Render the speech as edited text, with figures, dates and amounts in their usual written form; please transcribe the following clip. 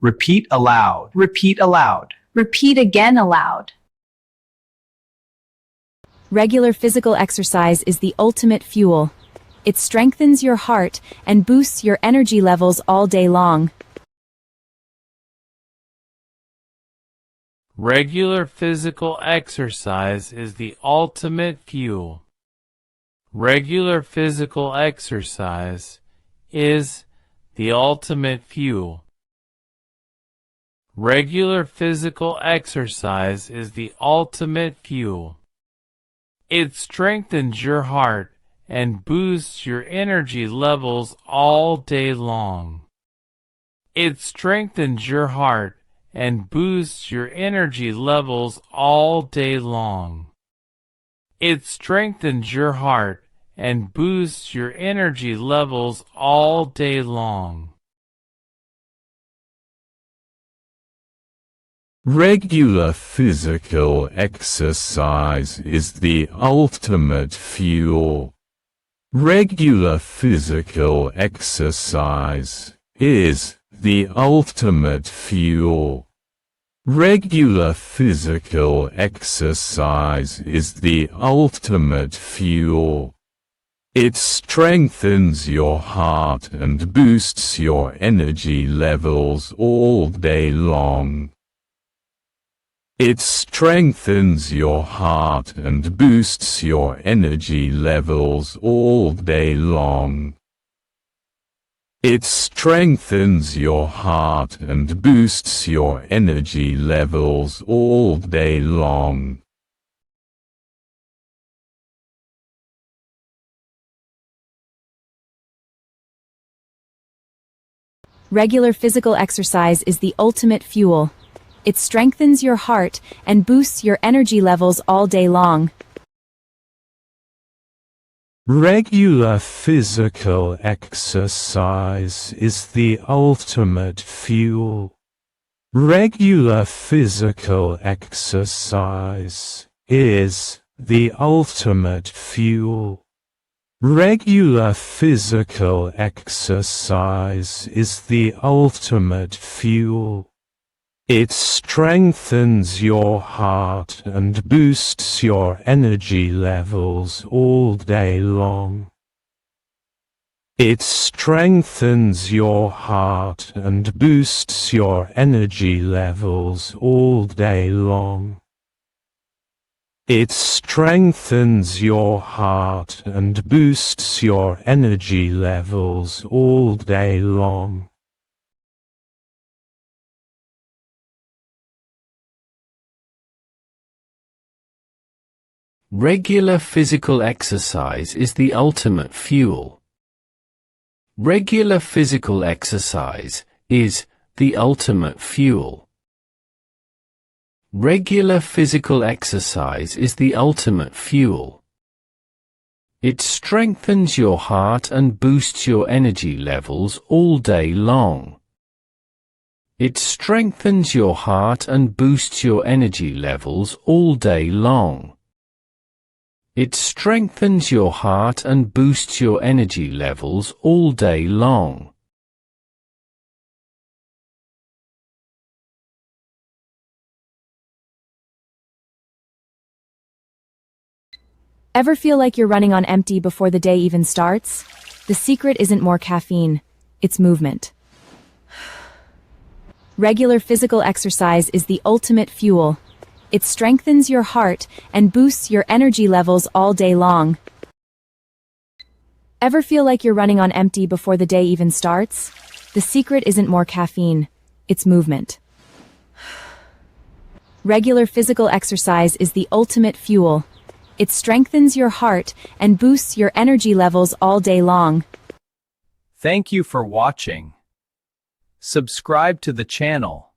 Repeat aloud. Repeat aloud. Repeat again aloud. Regular physical exercise is the ultimate fuel. It strengthens your heart and boosts your energy levels all day long. Regular physical exercise is the ultimate fuel. Regular physical exercise is the ultimate fuel. Regular physical exercise is the ultimate fuel. It strengthens your heart and boosts your energy levels all day long. It strengthens your heart and boosts your energy levels all day long. It strengthens your heart and boosts your energy levels all day long. Regular physical exercise is the ultimate fuel. Regular physical exercise is the ultimate fuel. Regular physical exercise is the ultimate fuel. It strengthens your heart and boosts your energy levels all day long. It strengthens your heart and boosts your energy levels all day long. It strengthens your heart and boosts your energy levels all day long. Regular physical exercise is the ultimate fuel. It strengthens your heart and boosts your energy levels all day long. Regular physical exercise is the ultimate fuel. Regular physical exercise is the ultimate fuel. Regular physical exercise is the ultimate fuel. It strengthens your heart and boosts your energy levels all day long. It strengthens your heart and boosts your energy levels all day long. It strengthens your heart and boosts your energy levels all day long. Regular physical exercise is the ultimate fuel. Regular physical exercise is the ultimate fuel. Regular physical exercise is the ultimate fuel. It strengthens your heart and boosts your energy levels all day long. It strengthens your heart and boosts your energy levels all day long. It strengthens your heart and boosts your energy levels all day long. Ever feel like you're running on empty before the day even starts? The secret isn't more caffeine, it's movement. Regular physical exercise is the ultimate fuel. It strengthens your heart and boosts your energy levels all day long. Ever feel like you're running on empty before the day even starts? The secret isn't more caffeine, it's movement. Regular physical exercise is the ultimate fuel. It strengthens your heart and boosts your energy levels all day long. Thank you for watching. Subscribe to the channel.